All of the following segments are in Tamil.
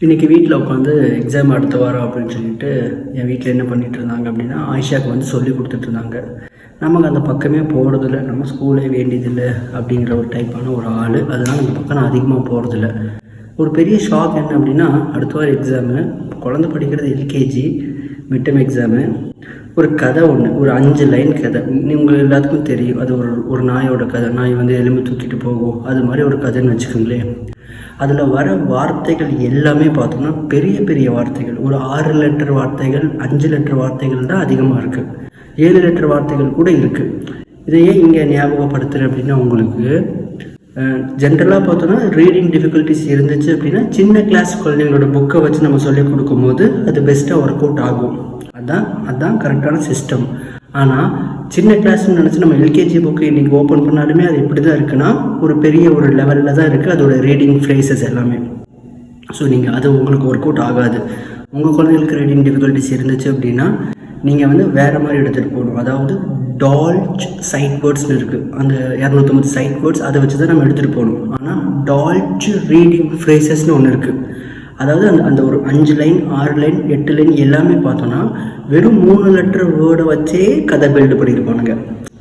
இன்றைக்கி வீட்டில் உட்காந்து எக்ஸாம் அடுத்த வாரம் அப்படின்னு சொல்லிட்டு என் வீட்டில் என்ன பண்ணிகிட்டு இருந்தாங்க அப்படின்னா ஆயிஷாவுக்கு வந்து சொல்லி கொடுத்துட்ருந்தாங்க. நமக்கு அந்த பக்கமே போகிறதில்ல, நம்ம ஸ்கூலே வேண்டியதில்லை அப்படிங்கிற ஒரு டைப்பான ஒரு ஆள். அதனால் அந்த பக்கம் நான் அதிகமாக போகிறதில்ல. ஒரு பெரிய ஷாக் என்ன அப்படின்னா, அடுத்த வாரம் எக்ஸாமு, குழந்தை படிக்கிறது எல்கேஜி, மிட்டம் எக்ஸாமு. ஒரு கதை ஒன்று, ஒரு 5 லைன் கதை. உங்களுக்கு எல்லாத்துக்கும் தெரியும், அது ஒரு நாயோட கதை. நாய் வந்து எலும்பு தூக்கிட்டு போகும், அது மாதிரி ஒரு கதைன்னு வச்சுக்கோங்களேன். அதில் வர வார்த்தைகள் எல்லாமே பார்த்தோம்னா பெரிய பெரிய வார்த்தைகள். ஒரு 6 லெட்டர் வார்த்தைகள், 5 லெட்டர் வார்த்தைகள் தான் அதிகமாக இருக்குது. 7 லெட்டர் வார்த்தைகள் கூட இருக்குது. இதையே இங்கே ஞாபகப்படுத்துகிறேன் அப்படின்னா, உங்களுக்கு ஜென்ரலாக பார்த்தோன்னா ரீடிங் டிஃபிகல்ட்டிஸ் இருந்துச்சு அப்படின்னா சின்ன கிளாஸ் குழந்தைங்களோட புக்கை வச்சு நம்ம சொல்லிக் கொடுக்கும்போது அது பெஸ்ட்டாக ஒர்க் அவுட் ஆகும். அதுதான் கரெக்டான சிஸ்டம். ஆனால் சின்ன கிளாஸ்ன்னு நினச்சி நம்ம எல்கேஜி புக்கு இன்றைக்கி ஓப்பன் பண்ணாலுமே அது எப்படி தான் இருக்குன்னா, ஒரு பெரிய ஒரு லெவலில் தான் இருக்குது அதோட ரீடிங் ஃப்ரேசஸ் எல்லாமே. ஸோ நீங்கள் அது உங்களுக்கு ஒர்க் அவுட் ஆகாது. உங்கள் குழந்தைங்களுக்கு ரீடிங் டிஃபிகல்ட்டிஸ் இருந்துச்சு அப்படின்னா நீங்கள் வந்து வேறு மாதிரி எடுத்துகிட்டு போகணும். அதாவது டால்ச் சைட் வேர்ட்ஸ்னு இருக்குது, அந்த 250 சைட் வேர்ட்ஸ், அதை வச்சு தான் நம்ம எடுத்துகிட்டு போகணும். ஆனால் டால்ச் ரீடிங் ஃப்ரேசஸ்னு ஒன்று இருக்குது. அதாவது அந்த ஒரு 5 லைன், 6 லைன், 8 லைன் எல்லாமே பார்த்தோன்னா வெறும் 3 லெட்டர் வேர்டை வச்சே கதை பில்டு பண்ணியிருப்பானுங்க.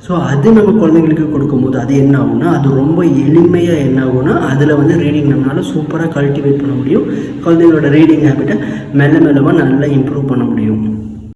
ஸோ அது நம்ம குழந்தைங்களுக்கு கொடுக்கும்போது அது என்ன ஆகும்னா, அது ரொம்ப எளிமையாக என்ன ஆகும்னா, அதில் வந்து ரீடிங் நம்மளால் சூப்பராக கல்டிவேட் பண்ண முடியும். குழந்தைங்களோட ரீடிங் ஹேபிட்டை மெல்ல மெல்லமாக நல்லா இம்ப்ரூவ் பண்ண முடியும்.